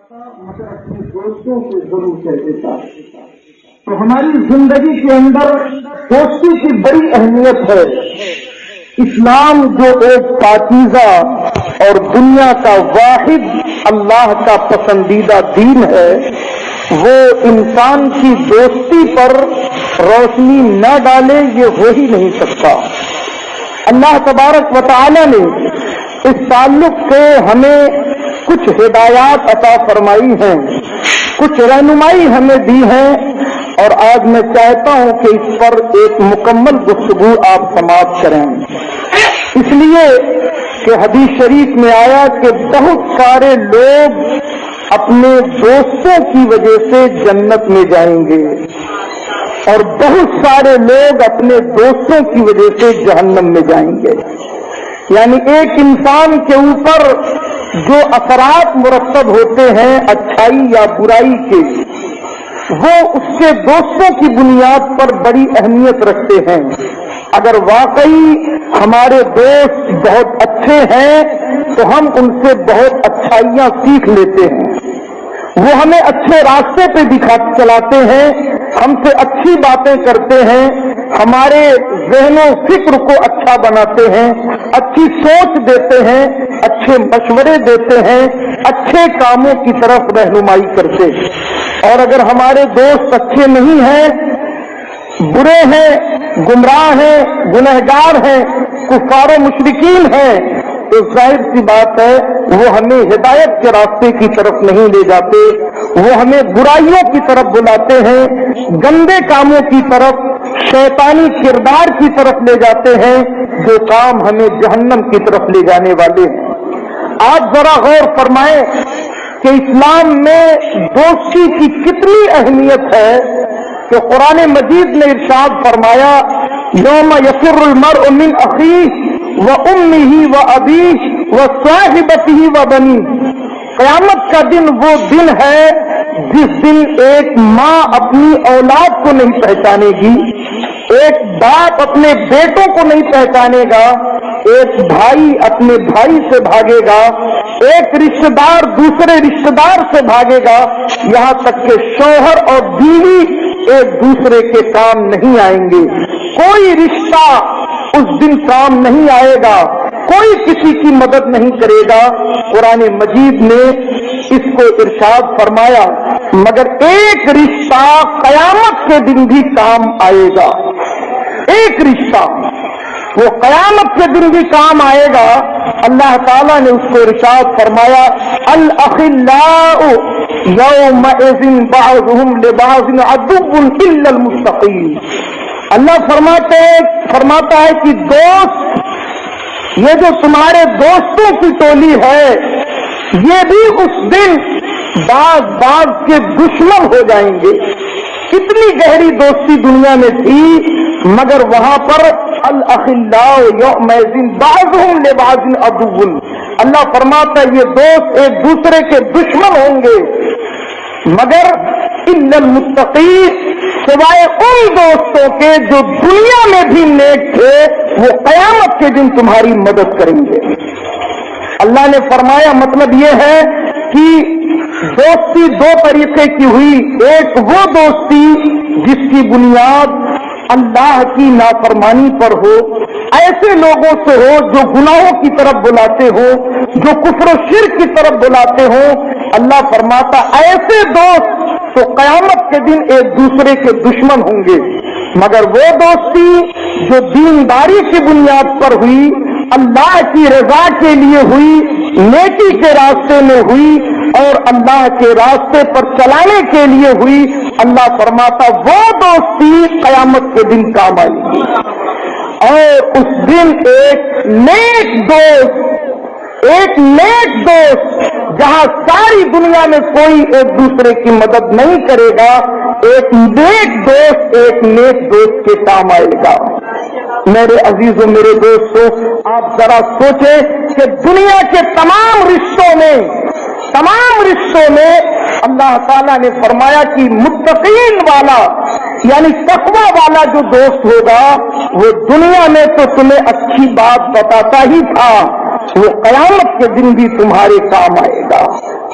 مگر اپنے دوستوں سے ضرور کہہ دیتا. تو ہماری زندگی کے اندر دوستی کی بڑی اہمیت ہے. اسلام جو ایک پاکیزہ اور دنیا کا واحد اللہ کا پسندیدہ دین ہے، وہ انسان کی دوستی پر روشنی نہ ڈالے یہ ہو ہی نہیں سکتا. اللہ تبارک و تعالی نے اس تعلق سے ہمیں کچھ ہدایات عطا فرمائی ہیں، کچھ رہنمائی ہمیں دی ہیں، اور آج میں چاہتا ہوں کہ اس پر ایک مکمل گفتگو آپ سماعت کریں. اس لیے کہ حدیث شریف میں آیا کہ بہت سارے لوگ اپنے دوستوں کی وجہ سے جنت میں جائیں گے اور بہت سارے لوگ اپنے دوستوں کی وجہ سے جہنم میں جائیں گے. یعنی ایک انسان کے اوپر جو اثرات مرتب ہوتے ہیں اچھائی یا برائی کے، وہ اس کے دوستوں کی بنیاد پر بڑی اہمیت رکھتے ہیں. اگر واقعی ہمارے دوست بہت اچھے ہیں تو ہم ان سے بہت اچھائیاں سیکھ لیتے ہیں، وہ ہمیں اچھے راستے پہ چلاتے ہیں، ہم سے اچھی باتیں کرتے ہیں، ہمارے ذہن و فکر کو اچھا بناتے ہیں، اچھی سوچ دیتے ہیں، اچھے مشورے دیتے ہیں، اچھے کاموں کی طرف رہنمائی کرتے ہیں. اور اگر ہمارے دوست اچھے نہیں ہیں، برے ہیں، گمراہ ہیں، گنہگار ہیں، کفار و مشرکین ہیں، تو ظاہر سی بات ہے وہ ہمیں ہدایت کے راستے کی طرف نہیں لے جاتے، وہ ہمیں برائیوں کی طرف بلاتے ہیں، گندے کاموں کی طرف، شیطانی کردار کی طرف لے جاتے ہیں، جو کام ہمیں جہنم کی طرف لے جانے والے ہیں. آپ ذرا غور فرمائیں کہ اسلام میں دوستی کی کتنی اہمیت ہے کہ قرآن مجید نے ارشاد فرمایا یوم یفر المرء من اخیہ وامہ وابیہ وصاحبتہ وبنیہ. قیامت کا دن وہ دن ہے جس دن ایک ماں اپنی اولاد کو نہیں پہچانے گی، ایک باپ اپنے بیٹوں کو نہیں پہچانے گا، ایک بھائی اپنے بھائی سے بھاگے گا، ایک رشتہ دار دوسرے رشتہ دار سے بھاگے گا، یہاں تک کہ شوہر اور بیوی ایک دوسرے کے کام نہیں آئیں گے. کوئی رشتہ اس دن کام نہیں آئے گا، کوئی کسی کی مدد نہیں کرے گا. قرآن مجید نے اس کو ارشاد فرمایا مگر ایک رشتہ قیامت کے دن بھی کام آئے گا. ایک رشتہ وہ قیامت کے دن بھی کام آئے گا. اللہ تعالیٰ نے اس کو ارشاد فرمایا الاخلاء یومئذ بعضهم لبعض عدو الا المتقین. اللہ فرماتا ہے کہ دوست، یہ جو تمہارے دوستوں کی ٹولی ہے یہ بھی اس دن بعض کے دشمن ہو جائیں گے. کتنی گہری دوستی دنیا میں تھی مگر وہاں پر الاخلاء یومئذ بعضهم لبعض عدو. اللہ فرماتا ہے یہ دوست ایک دوسرے کے دشمن ہوں گے مگر الا المتقین، سوائے ان دوستوں کے جو دنیا میں بھی نیک تھے وہ قیامت کے دن تمہاری مدد کریں گے. اللہ نے فرمایا مطلب یہ ہے کہ دوستی دو طریقے کی ہوئی. ایک وہ دوستی جس کی بنیاد اللہ کی نافرمانی پر ہو، ایسے لوگوں سے ہو جو گناہوں کی طرف بلاتے ہو، جو کفر و شرک کی طرف بلاتے ہو. اللہ فرماتا ایسے دوست تو قیامت کے دن ایک دوسرے کے دشمن ہوں گے. مگر وہ دوستی جو دینداری کی بنیاد پر ہوئی، اللہ کی رضا کے لیے ہوئی، نیکی کے راستے میں ہوئی اور اللہ کے راستے پر چلانے کے لیے ہوئی، اللہ فرماتا وہ دوستی قیامت کے دن کام آئے گی. اور اس دن ایک نیک دوست جہاں ساری دنیا میں کوئی ایک دوسرے کی مدد نہیں کرے گا، ایک نیک دوست کے کام آئے گا. میرے عزیزوں، میرے دوستوں، آپ ذرا سوچیں کہ دنیا کے تمام رشتوں میں اللہ تعالیٰ نے فرمایا کہ متقین والا یعنی تقوی والا جو دوست ہوگا وہ دنیا میں تو تمہیں اچھی بات بتاتا ہی تھا، وہ قیامت کے دن بھی تمہارے کام آئے گا.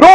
2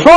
2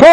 2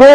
2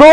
2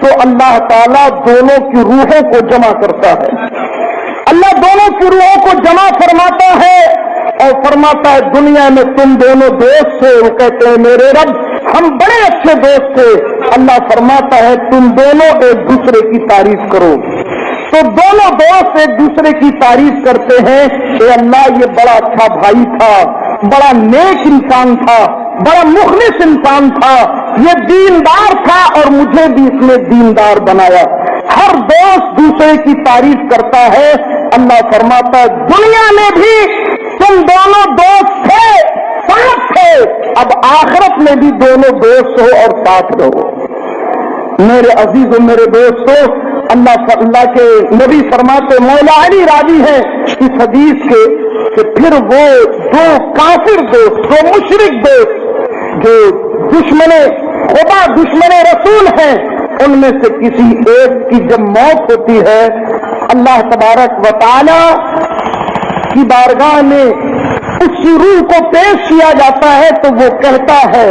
تو اللہ تعالیٰ دونوں کی روحوں کو جمع کرتا ہے. اللہ دونوں کی روحوں کو جمع فرماتا ہے اور فرماتا ہے دنیا میں تم دونوں دوست تھے. وہ کہتے ہیں میرے رب ہم بڑے اچھے دوست تھے. اللہ فرماتا ہے تم دونوں ایک دوسرے کی تعریف کرو. تو دونوں دوست ایک دوسرے کی تعریف کرتے ہیں کہ اللہ یہ بڑا اچھا بھائی تھا, بڑا نیک انسان تھا, بڑا مخلص انسان تھا, یہ دیندار تھا اور مجھے بھی اس نے دیندار بنایا. ہر دوست دوسرے کی تعریف کرتا ہے. اللہ فرماتا ہے دنیا میں بھی تم دونوں دوست تھے, ساتھ تھے, اب آخرت میں بھی دونوں دوست ہو اور ساتھ رہو. میرے عزیزوں میرے دوستوں, اللہ کے نبی فرماتے, مولا علی راضی ہے اس حدیث کے کہ پھر وہ دو کافر دوست, دو مشرک دوست جو دشمن خدا دشمن رسول ہیں, ان میں سے کسی ایک کی جب موت ہوتی ہے اللہ تبارک و تعالی کی بارگاہ میں اس کی روح کو پیش کیا جاتا ہے تو وہ کہتا ہے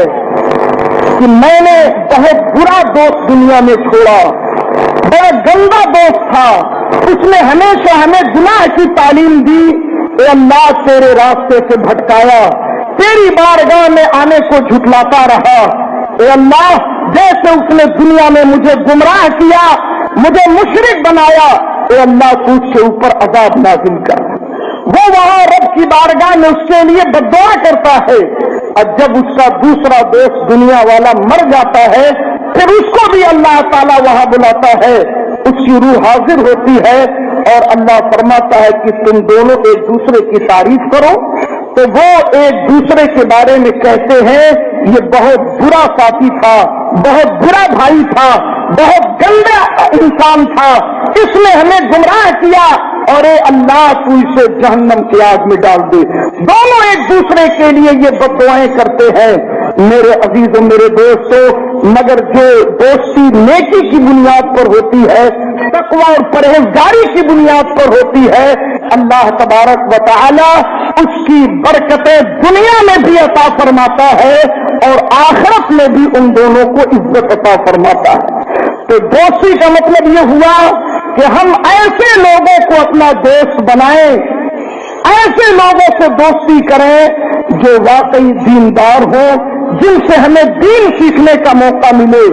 کہ میں نے بہت برا دوست دنیا میں چھوڑا, بڑا گندا دوست تھا, اس نے ہمیشہ ہمیں گناہ کی تعلیم دی. اے اللہ تیرے راستے سے بھٹکایا, تیری بارگاہ میں آنے کو جھٹلاتا رہا. اے اللہ جیسے اس نے دنیا میں مجھے گمراہ کیا, مجھے مشرک بنایا, اے اللہ تو اس کے اوپر عذاب نازل کر. وہ وہاں رب کی بارگاہ میں اس کے لیے بد دعا کرتا ہے. اور جب اس کا دوسرا دوست دنیا والا مر جاتا ہے پھر اس کو بھی اللہ تعالیٰ وہاں بلاتا ہے, اس کی روح حاضر ہوتی ہے اور اللہ فرماتا ہے کہ تم دونوں ایک دوسرے کی تعریف کرو. تو وہ ایک دوسرے کے بارے میں کہتے ہیں یہ بہت برا ساتھی تھا, بہت برا بھائی تھا, بہت گندا انسان تھا, اس نے ہمیں گمراہ کیا اور اے اللہ تو اسے جہنم کی آگ میں ڈال دے. دونوں ایک دوسرے کے لیے یہ بد دعائیں کرتے ہیں. میرے عزیزوں میرے دوستوں, مگر جو دوستی نیکی کی بنیاد پر ہوتی ہے, تقوی اور پرہیزگاری کی بنیاد پر ہوتی ہے, اللہ تبارک و تعالی اس کی برکتیں دنیا میں بھی عطا فرماتا ہے اور آخرت میں بھی ان دونوں کو عزت عطا فرماتا ہے. تو دوستی کا مطلب یہ ہوا کہ ہم ایسے لوگوں کو اپنا دوست بنائیں, ایسے لوگوں سے دوستی کریں جو واقعی دیندار ہوں, جن سے ہمیں دین سیکھنے کا موقع ملے.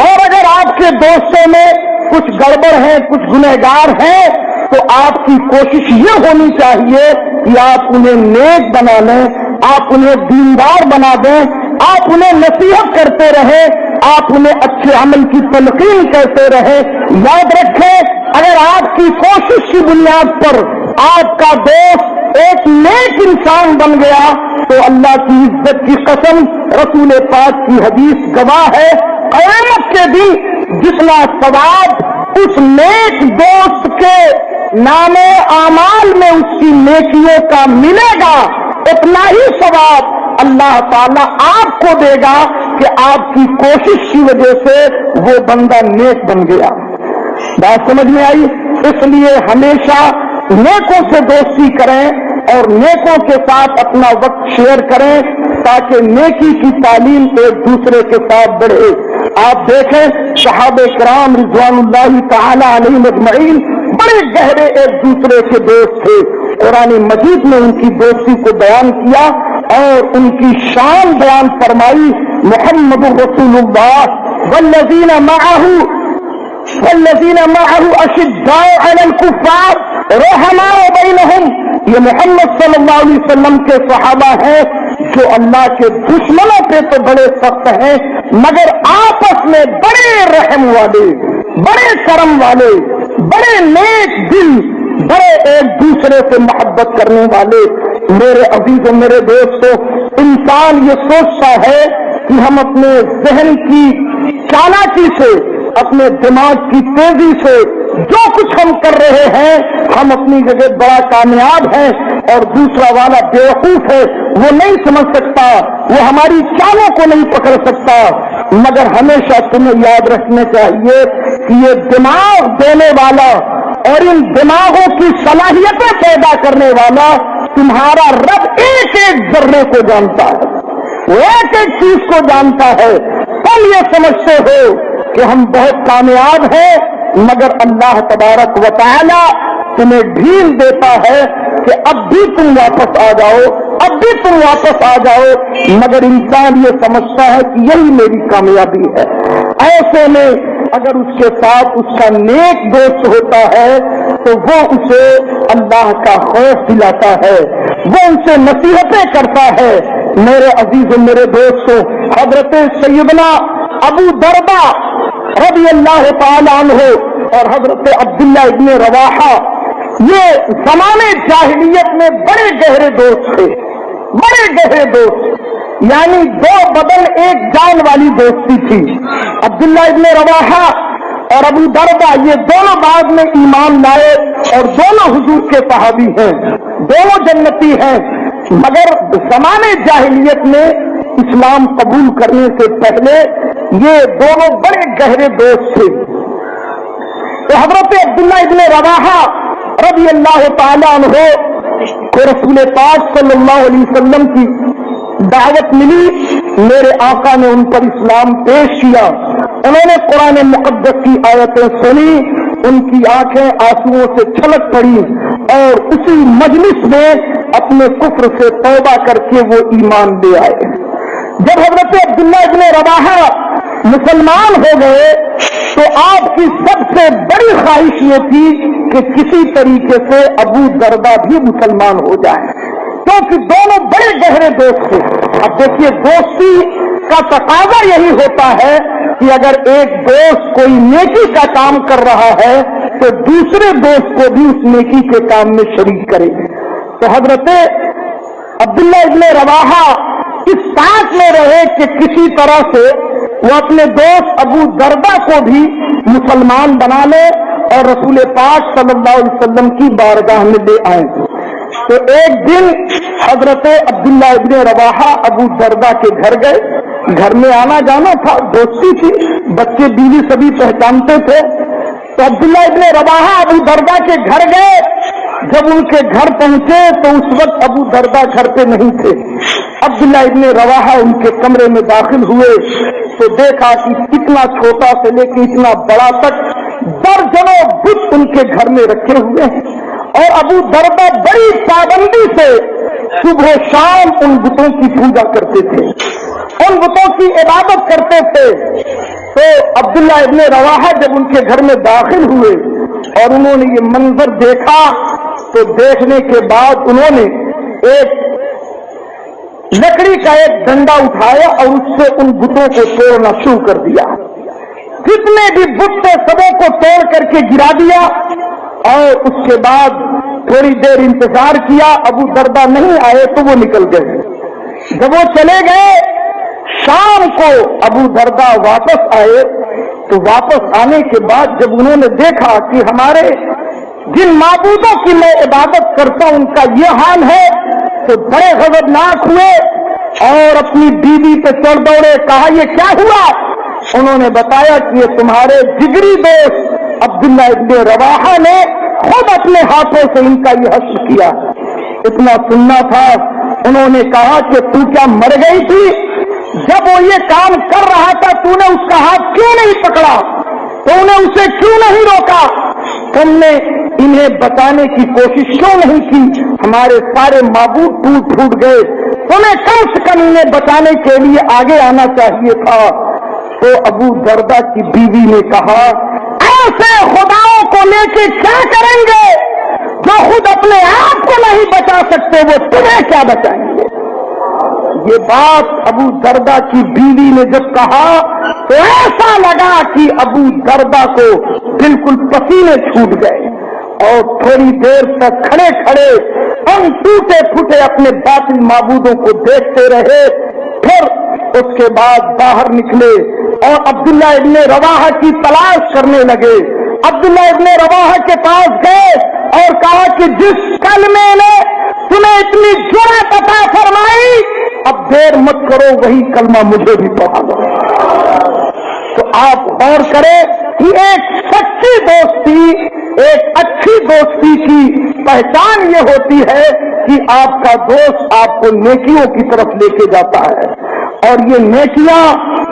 اور اگر آپ کے دوستوں میں کچھ گڑبڑ ہیں, کچھ گنہگار ہیں, تو آپ کی کوشش یہ ہونی چاہیے کہ آپ انہیں نیک بنا لیں, آپ انہیں دیندار بنا دیں, آپ انہیں نصیحت کرتے رہیں, آپ انہیں اچھے عمل کی تلقین کرتے رہیں. یاد رکھیں اگر آپ کی کوشش کی بنیاد پر آپ کا دوست ایک نیک انسان بن گیا تو اللہ کی عزت کی قسم رسول پاک کی حدیث گواہ ہے, قیامت کے دن جتنا ثواب اس نیک دوست کے نام اعمال میں اس کی نیکیوں کا ملے گا, اتنا ہی ثواب اللہ تعالیٰ آپ کو دے گا کہ آپ کی کوشش کی وجہ سے وہ بندہ نیک بن گیا. بات سمجھ میں آئی؟ اس لیے ہمیشہ نیکوں سے دوستی کریں اور نیکوں کے ساتھ اپنا وقت شیئر کریں تاکہ نیکی کی تعلیم ایک دوسرے کے ساتھ بڑھے. آپ دیکھیں صحابہ کرام رضوان اللہ تعالی علیہم اجمعین بڑے گہرے ایک دوسرے کے دوست تھے. قرآن مجید نے ان کی دوستی کو بیان کیا اور ان کی شان بیان فرمائی. محمد رسول اللہ والذین معه اشداء علی الکفار رحماء بینہم, یہ محمد صلی اللہ علیہ وسلم کے صحابہ ہیں جو اللہ کے دشمنوں پہ تو بڑے سخت ہیں مگر آپس میں بڑے رحم والے, بڑے کرم والے, بڑے نیک دل, بڑے ایک دوسرے سے محبت کرنے والے. میرے عزیزوں میرے دوستوں, انسان یہ سوچتا ہے کہ ہم اپنے ذہن کی چالاکی سے, اپنے دماغ کی تیزی سے جو کچھ ہم کر رہے ہیں ہم اپنی جگہ بڑا کامیاب ہیں اور دوسرا والا بیوقوف ہے, وہ نہیں سمجھ سکتا, وہ ہماری چالوں کو نہیں پکڑ سکتا. مگر ہمیشہ تمہیں یاد رکھنا چاہیے کہ یہ دماغ دینے والا اور ان دماغوں کی صلاحیتیں پیدا کرنے والا تمہارا رب ایک ایک ذرے کو جانتا ہے, وہ ایک ایک چیز کو جانتا ہے. تم یہ سمجھتے ہو کہ ہم بہت کامیاب ہیں، مگر اللہ تبارک و تعالی تمہیں ڈھیل دیتا ہے کہ اب بھی تم واپس آ جاؤ، اب بھی تم واپس آ جاؤ، مگر انسان یہ سمجھتا ہے کہ یہی میری کامیابی ہے۔ ایسے میں اگر اس کے ساتھ اس کا نیک دوست ہوتا ہے تو وہ اسے اللہ کا خوف دلاتا ہے، وہ ان سے نصیحتیں کرتا ہے۔ میرے عزیز و میرے دوستوں، حضرت سیدنا ابو دردہ رضی اللہ تعالیٰ عنہ اور حضرت عبداللہ ابن رواحہ یہ زمانے جاہلیت میں بڑے گہرے دوست تھے، بڑے گہرے دوست، یعنی دو بدن ایک جان والی دوستی تھی۔ عبداللہ ابن رواحہ اور ابو دردہ یہ دونوں بعد میں ایمان لائے اور دونوں حضور کے صحابی ہیں، دونوں جنتی ہیں، مگر زمانے جاہلیت میں اسلام قبول کرنے سے پہلے یہ دونوں بڑے گہرے دوست تھے۔ تو حضرت عبداللہ ابن رواحہ رضی اللہ تعالیٰ عنہ کو رسول پاک صلی اللہ علیہ وسلم کی دعوت ملی، میرے آقا نے ان پر اسلام پیش کیا، انہوں نے قرآن مقدس کی آیتیں سنی، ان کی آنکھیں آنسوؤں سے چھلک پڑی اور اسی مجلس میں اپنے کفر سے توبہ کر کے وہ ایمان لے آئے۔ جب حضرت عبداللہ ابن رواحہ مسلمان ہو گئے تو آپ کی سب سے بڑی خواہش یہ تھی کہ کسی طریقے سے ابو دردہ بھی مسلمان ہو جائے، کیونکہ دونوں بڑے گہرے دوست تھے۔ اب دیکھیے دوستی کا تقاضا یہی ہوتا ہے کہ اگر ایک دوست کوئی نیکی کا کام کر رہا ہے تو دوسرے دوست کو بھی اس نیکی کے کام میں شریک کرے۔ تو حضرت عبداللہ ابن رواحہ اس ساتھ میں رہے کہ کسی طرح سے وہ اپنے دوست ابو دردہ کو بھی مسلمان بنا لے اور رسول پاک صلی اللہ علیہ وسلم کی بارگاہ میں لے آئیں۔ تو ایک دن حضرت عبداللہ ابن رواحہ ابو دردہ کے گھر گئے، گھر میں آنا جانا تھا، دوستی تھی، بچے بیوی سبھی پہچانتے تھے۔ تو عبداللہ ابن رواحہ ابو دردہ کے گھر گئے، جب ان کے گھر پہنچے تو اس وقت ابو دردہ گھر پہ نہیں تھے۔ عبداللہ ابن رواحہ ان کے کمرے میں داخل ہوئے تو دیکھا کہ اتنا چھوٹا سے لے کے اتنا بڑا تک درجنوں بت ان کے گھر میں رکھے ہوئے ہیں، اور ابو دردہ بڑی پابندی سے صبح و شام ان بتوں کی پوجا کرتے تھے، ان بتوں کی عبادت کرتے تھے۔ تو عبداللہ ابن رواحہ جب ان کے گھر میں داخل ہوئے اور انہوں نے یہ منظر دیکھا تو دیکھنے کے بعد انہوں نے ایک لکڑی کا ایک ڈنڈا اٹھایا اور اس سے ان بتوں کو توڑنا شروع کر دیا۔ جتنے بھی بت تھے سبوں کو توڑ کر کے گرا دیا، اور اس کے بعد تھوڑی دیر انتظار کیا، ابو دردہ نہیں آئے تو وہ نکل گئے۔ جب وہ چلے گئے شام کو ابو دردہ واپس آئے تو واپس آنے کے بعد جب انہوں نے دیکھا کہ ہمارے جن معبودوں کی میں عبادت کرتا ہوں ان کا یہ حال ہے تو بڑے غضبناک ہوئے اور اپنی بیوی پہ چڑھ دوڑے، کہا یہ کیا ہوا؟ انہوں نے بتایا کہ یہ تمہارے جگری دوست عبداللہ ابن رواحہ نے خود اپنے ہاتھوں سے ان کا یہ حشر کیا۔ اتنا سننا تھا، انہوں نے کہا کہ تو کیا مر گئی تھی؟ جب وہ یہ کام کر رہا تھا تو نے اس کا ہاتھ کیوں نہیں پکڑا؟ تو نے اسے کیوں نہیں روکا؟ تم نے انہیں بتانے کی کوشش کیوں نہیں کی؟ ہمارے سارے معبود ٹوٹ گئے، تمہیں کم سے کم انہیں بچانے کے لیے آگے آنا چاہیے تھا۔ تو ابو دردہ کی بیوی نے کہا ایسے خداؤں کو لے کے کیا کریں گے جو خود اپنے آپ کو نہیں بچا سکتے، وہ تمہیں کیا بچائیں گے؟ یہ بات ابو دردہ کی بیوی نے جب کہا تو ایسا لگا کہ ابو دردہ کو بالکل پسینے چھوٹ گئے اور تھوڑی دیر تک کھڑے کھڑے ان ٹوٹے پھوٹے اپنے باطل معبودوں کو دیکھتے رہے۔ پھر اس کے بعد باہر نکلے اور عبداللہ ابن رواحہ کی تلاش کرنے لگے۔ عبداللہ ابن رواحہ کے پاس گئے اور کہا کہ جس کلمے نے تمہیں اتنی جرأت عطا فرمائی اب دیر مت کرو، وہی کلمہ مجھے بھی پڑھا دو۔ تو آپ غور کریں کہ ایک سچی دوستی، ایک اچھی دوستی کی پہچان یہ ہوتی ہے کہ آپ کا دوست آپ کو نیکیوں کی طرف لے کے جاتا ہے، اور یہ نیکیاں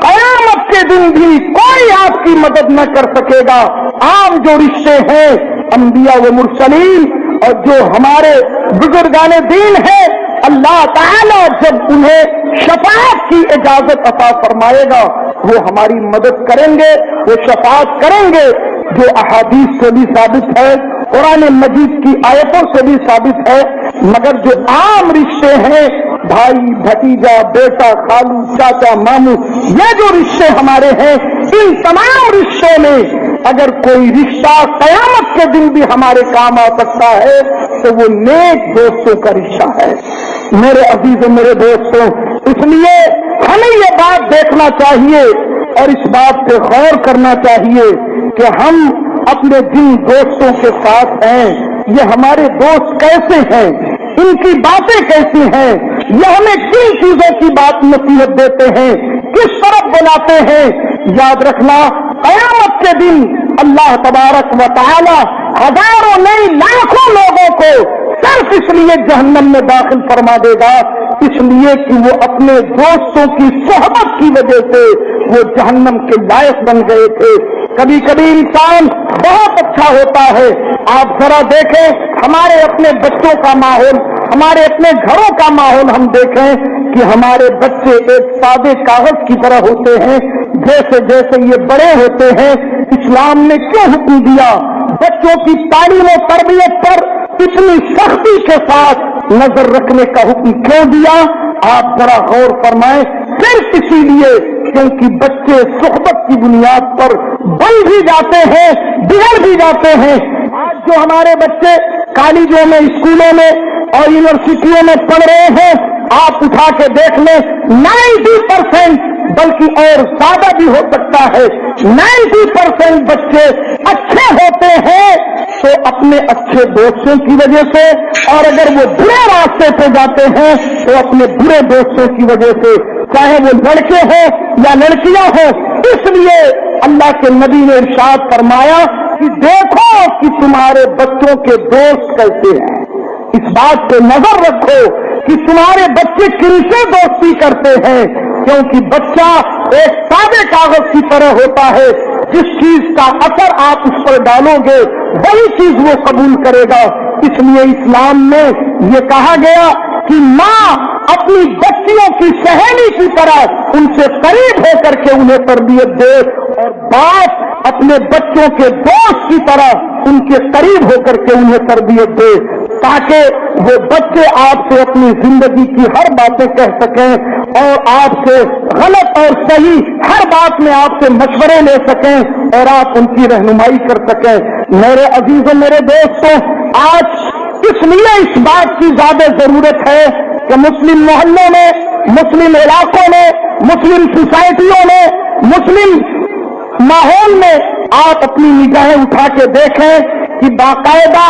قیامت کے دن بھی کوئی آپ کی مدد نہ کر سکے گا. عام جو رشتے ہیں انبیاء و مرسلین اور جو ہمارے بزرگان دین ہیں، اللہ تعالیٰ جب انہیں شفاعت کی اجازت عطا فرمائے گا وہ ہماری مدد کریں گے، وہ شفاعت کریں گے، جو احادیث سے بھی ثابت ہے، قرآن مجید کی آیتوں سے بھی ثابت ہے. مگر جو عام رشتے ہیں، بھائی بھتیجا بیٹا خالو چاچا ماموں، یہ جو رشتے ہمارے ہیں، ان تمام رشتوں میں اگر کوئی رشتہ قیامت کے دن بھی ہمارے کام آ سکتا ہے تو وہ نیک دوستوں کا رشتہ ہے. میرے عزیز و میرے دوستوں، اس لیے ہمیں یہ بات دیکھنا چاہیے اور اس بات پہ غور کرنا چاہیے کہ ہم اپنے جن دوستوں کے ساتھ ہیں یہ ہمارے دوست کیسے ہیں، ان کی باتیں کیسی ہیں، یہ ہمیں کن چیزوں کی بات نصیحت دیتے ہیں، کس طرف بلاتے ہیں. یاد رکھنا قیامت کے دن اللہ تبارک و تعالی ہزاروں نہیں لاکھوں لوگوں کو صرف اس لیے جہنم میں داخل فرما دے گا اس لیے کہ وہ اپنے دوستوں کی صحبت کی وجہ سے وہ جہنم کے لائق بن گئے تھے. کبھی کبھی انسان بہت اچھا ہوتا ہے. آپ ذرا دیکھیں ہمارے اپنے بچوں کا ماحول، ہمارے اپنے گھروں کا ماحول ہم دیکھیں کہ ہمارے بچے ایک سادے کاغذ کی طرح ہوتے ہیں. جیسے جیسے یہ بڑے ہوتے ہیں، اسلام نے کیوں حکم دیا بچوں کی تعلیم و تربیت پر اتنی سختی کے ساتھ نظر رکھنے کا حکم کیوں دیا؟ آپ ذرا غور فرمائیں. صرف اسی لیے کیونکہ بچے صحبت کی بنیاد پر بن بھی جاتے ہیں، بگڑ بھی جاتے ہیں. آج جو ہمارے بچے کالجوں میں، اسکولوں میں اور یونیورسٹیوں میں پڑھ رہے ہیں، آپ اٹھا کے دیکھ لیں 90% بلکہ اور زیادہ بھی ہو سکتا ہے 90% بچے اچھے ہوتے ہیں تو اپنے اچھے دوستوں کی وجہ سے، اور اگر وہ برے راستے پہ جاتے ہیں تو اپنے برے دوستوں کی وجہ سے، چاہے وہ لڑکے ہوں یا لڑکیاں ہوں. اس لیے اللہ کے نبی نے ارشاد فرمایا کہ دیکھو کہ تمہارے بچوں کے دوست کیسے ہیں. اس بات پہ نظر رکھو کہ تمہارے بچے کن سے دوستی کرتے ہیں، کیونکہ بچہ ایک سادے کاغذ کی طرح ہوتا ہے. جس چیز کا اثر آپ اس پر ڈالو گے وہی چیز وہ قبول کرے گا. اس لیے اسلام میں یہ کہا گیا کہ ماں اپنی بچیوں کی سہیلی کی طرح ان سے قریب ہو کر کے انہیں تربیت دے، اور باپ اپنے بچوں کے دوست کی طرح ان کے قریب ہو کر کے انہیں تربیت دے، تاکہ وہ بچے آپ سے اپنی زندگی کی ہر باتیں کہہ سکیں اور آپ سے غلط اور صحیح ہر بات میں آپ سے مشورے لے سکیں اور آپ ان کی رہنمائی کر سکیں. میرے عزیزوں، میرے دوستوں، آج اس لیے اس بات کی زیادہ ضرورت ہے کہ مسلم محلوں میں، مسلم علاقوں میں، مسلم سوسائٹیوں میں، مسلم ماحول میں آپ اپنی نگاہیں اٹھا کے دیکھیں کہ باقاعدہ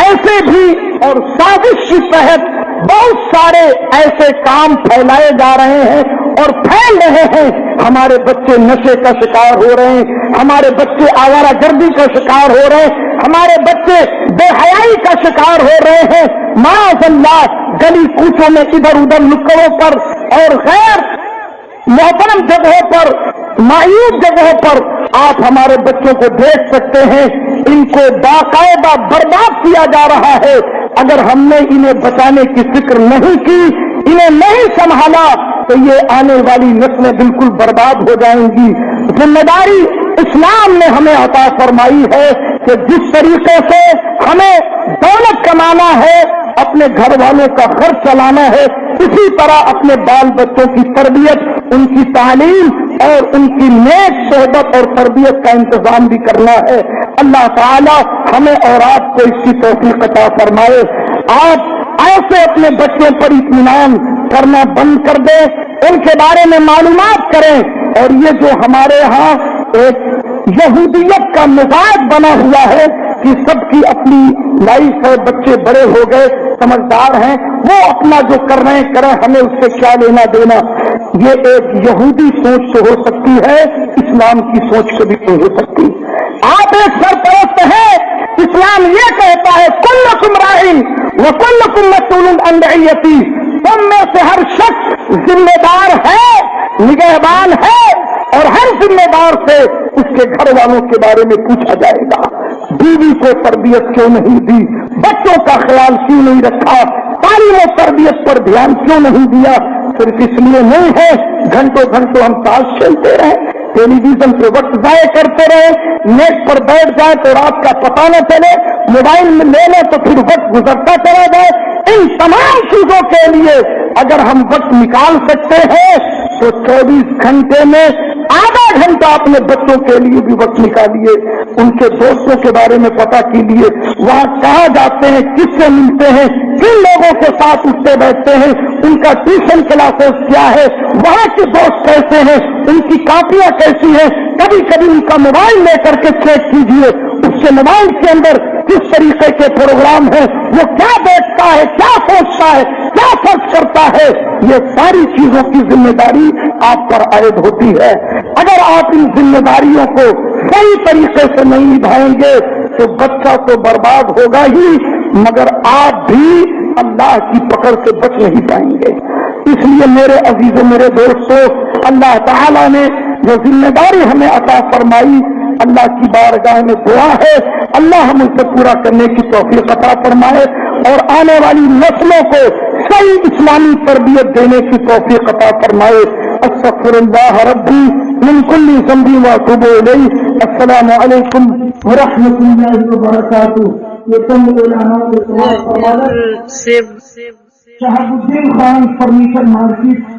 ایسے بھی اور سازش کے تحت بہت سارے ایسے کام پھیلائے جا رہے ہیں اور پھیل رہے ہیں. ہمارے بچے نشے کا شکار ہو رہے ہیں، ہمارے بچے آوارہ گردی کا شکار ہو رہے ہیں، ہمارے بچے بے حیائی کا شکار ہو رہے ہیں. معاذ اللہ گلی کوچوں میں ادھر ادھر نکڑوں پر اور غیر محترم جگہوں پر، مایوب جگہوں پر آپ ہمارے بچوں کو دیکھ سکتے ہیں. ان کو باقاعدہ برباد کیا جا رہا ہے. اگر ہم نے انہیں بچانے کی فکر نہیں کی، انہیں نہیں سنبھالا تو یہ آنے والی نسلیں بالکل برباد ہو جائیں گی. ذمہ داری اسلام نے ہمیں عطا فرمائی ہے کہ جس طریقے سے ہمیں دولت کمانا ہے، اپنے گھر والوں کا خرچ چلانا ہے، اسی طرح اپنے بال بچوں کی تربیت، ان کی تعلیم اور ان کی نیک صحبت اور تربیت کا انتظام بھی کرنا ہے. اللہ تعالی ہمیں اور آپ کو اس کی توفیق عطا فرمائے. آپ ایسے اپنے بچوں پر اطمینان کرنا بند کر دیں، ان کے بارے میں معلومات کریں. اور یہ جو ہمارے ہاں ایک یہودیت کا مزاج بنا ہوا ہے کہ سب کی اپنی لائف ہے، بچے بڑے ہو گئے، سمجھدار ہیں، وہ اپنا جو کر رہے ہیں کریں، ہمیں اس سے کیا لینا دینا. یہ ایک یہودی سوچ سے ہو سکتی ہے، اسلام کی سوچ سے بھی نہیں ہو سکتی. آپ ایک سرپرست ہیں، اسلام یہ کہتا ہے کلکم راعٍ وکلکم مسئول عن رعیتہ، تم میں سے ہر شخص ذمہ دار ہے، نگہبان ہے، اور ہر ذمہ دار سے اس کے گھر والوں کے بارے میں پوچھا جائے گا۔ بیوی کو تربیت کیوں نہیں دی، بچوں کا خیال کیوں نہیں رکھا، تعلیم و تربیت پر دھیان کیوں نہیں دیا؟ صرف اس لیے نہیں ہے گھنٹوں گھنٹوں ہم تاش کھیلتے رہے، ٹیلی ویژن پہ وقت ضائع کرتے رہے، نیٹ پر بیٹھ جائے تو رات کا پتہ نہ چلے، موبائل میں لے لیں تو پھر وقت گزرتا چلا جائے۔ ان تمام چیزوں کے لیے اگر ہم وقت نکال سکتے ہیں تو 24 گھنٹے میں آدھا گھنٹہ اپنے بچوں کے لیے بھی وقت نکالیے، ان کے دوستوں کے بارے میں پتہ کیجیے، وہاں کہاں جاتے ہیں، کس سے ملتے ہیں، کن لوگوں کے ساتھ اٹھتے بیٹھتے ہیں، ان کا ٹیوشن کلاسز کیا ہے، وہاں کے دوست کیسے ہیں، ان کی کاپیاں کیسی ہیں، کبھی کبھی ان کا موبائل لے کر کے چیک کیجیے، اس کے موبائل کے اندر کس طریقے کے پروگرام ہیں، وہ کیا دیکھتا ہے، کیا سوچتا ہے، کیا فرض کرتا ہے۔ یہ ساری چیزوں کی ذمہ داری آپ پر عائد ہوتی ہے۔ اگر آپ ان ذمہ داریوں کو صحیح طریقے سے نہیں نبھائیں گے تو بچہ تو برباد ہوگا ہی، مگر آپ بھی اللہ کی پکڑ سے بچ نہیں پائیں گے۔ اس لیے میرے عزیزوں، میرے دوستوں، اللہ تعالیٰ نے جو ذمہ داری ہمیں عطا فرمائی، اللہ کی بارگاہ میں دعا ہے اللہ ہم اسے پورا کرنے کی توفیق عطا فرمائے اور آنے والی نسلوں کو صحیح اسلامی تربیت دینے کی توفیق عطا فرمائے۔ استغفر اللہ ربی من کل ذنب واتوب الیہ۔ السلام علیکم ورحمۃ اللہ وبرکاتہ۔ یہ تم علماء شہاب الدین خان فرنیچر مارکیٹ